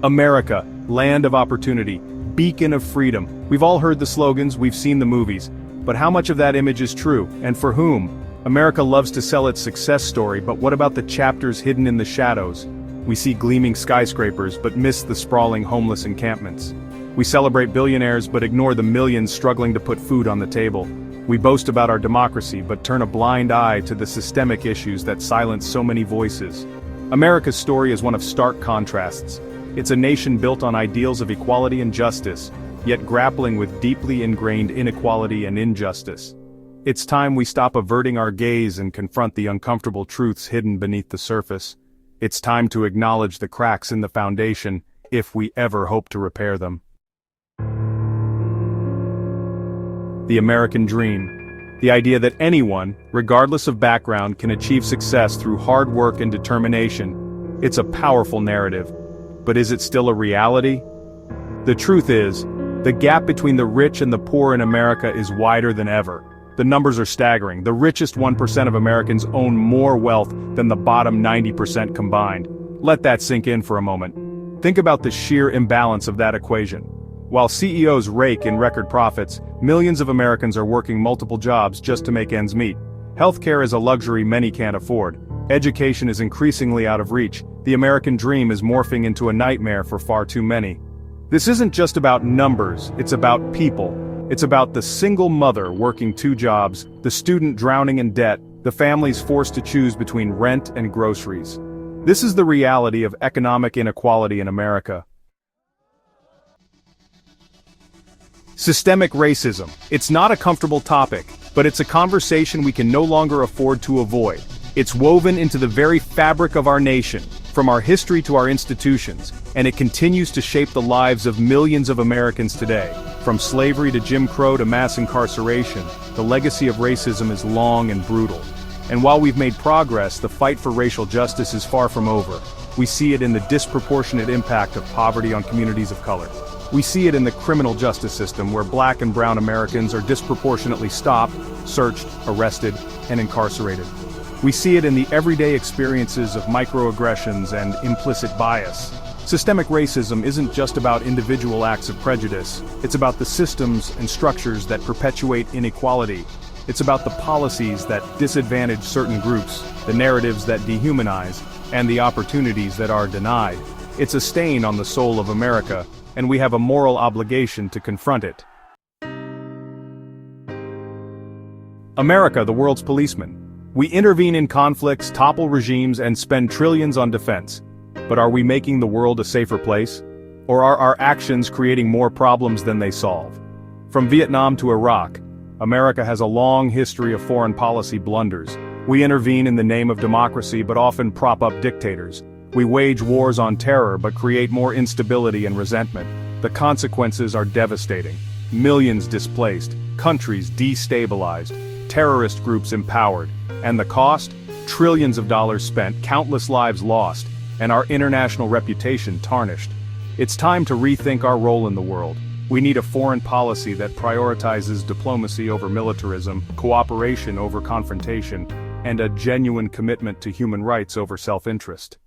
America, land of opportunity, beacon of freedom. We've all heard the slogans, we've seen the movies. But how much of that image is true, and for whom? America loves to sell its success story, but what about the chapters hidden in the shadows? We see gleaming skyscrapers, but miss the sprawling homeless encampments. We celebrate billionaires, but ignore the millions struggling to put food on the table. We boast about our democracy, but turn a blind eye to the systemic issues that silence so many voices. America's story is one of stark contrasts. It's a nation built on ideals of equality and justice, yet grappling with deeply ingrained inequality and injustice. It's time we stop averting our gaze and confront the uncomfortable truths hidden beneath the surface. It's time to acknowledge the cracks in the foundation, if we ever hope to repair them. The American dream. The idea that anyone, regardless of background, can achieve success through hard work and determination. It's a powerful narrative. But is it still a reality? The truth is, the gap between the rich and the poor in America is wider than ever. The numbers are staggering. The richest 1% of Americans own more wealth than the bottom 90% combined. Let that sink in for a moment. Think about the sheer imbalance of that equation. While CEOs rake in record profits, millions of Americans are working multiple jobs just to make ends meet. Healthcare is a luxury many can't afford. Education is increasingly out of reach. The American dream is morphing into a nightmare for far too many. This isn't just about numbers, it's about people. It's about the single mother working 2 jobs, the student drowning in debt, the families forced to choose between rent and groceries. This is the reality of economic inequality in America. Systemic racism. It's not a comfortable topic, but it's a conversation we can no longer afford to avoid. It's woven into the very fabric of our nation, from our history to our institutions, and it continues to shape the lives of millions of Americans today. From slavery to Jim Crow to mass incarceration, the legacy of racism is long and brutal. And while we've made progress, the fight for racial justice is far from over. We see it in the disproportionate impact of poverty on communities of color. We see it in the criminal justice system, where Black and brown Americans are disproportionately stopped, searched, arrested, and incarcerated. We see it in the everyday experiences of microaggressions and implicit bias. Systemic racism isn't just about individual acts of prejudice, it's about the systems and structures that perpetuate inequality. It's about the policies that disadvantage certain groups, the narratives that dehumanize, and the opportunities that are denied. It's a stain on the soul of America, and we have a moral obligation to confront it. America, the world's policeman. We intervene in conflicts, topple regimes, and spend trillions on defense. But are we making the world a safer place? Or are our actions creating more problems than they solve? From Vietnam to Iraq, America has a long history of foreign policy blunders. We intervene in the name of democracy but often prop up dictators. We wage wars on terror but create more instability and resentment. The consequences are devastating. Millions displaced, countries destabilized, terrorist groups empowered. And the cost? Trillions of dollars spent, countless lives lost, and our international reputation tarnished. It's time to rethink our role in the world. We need a foreign policy that prioritizes diplomacy over militarism, cooperation over confrontation, and a genuine commitment to human rights over self-interest.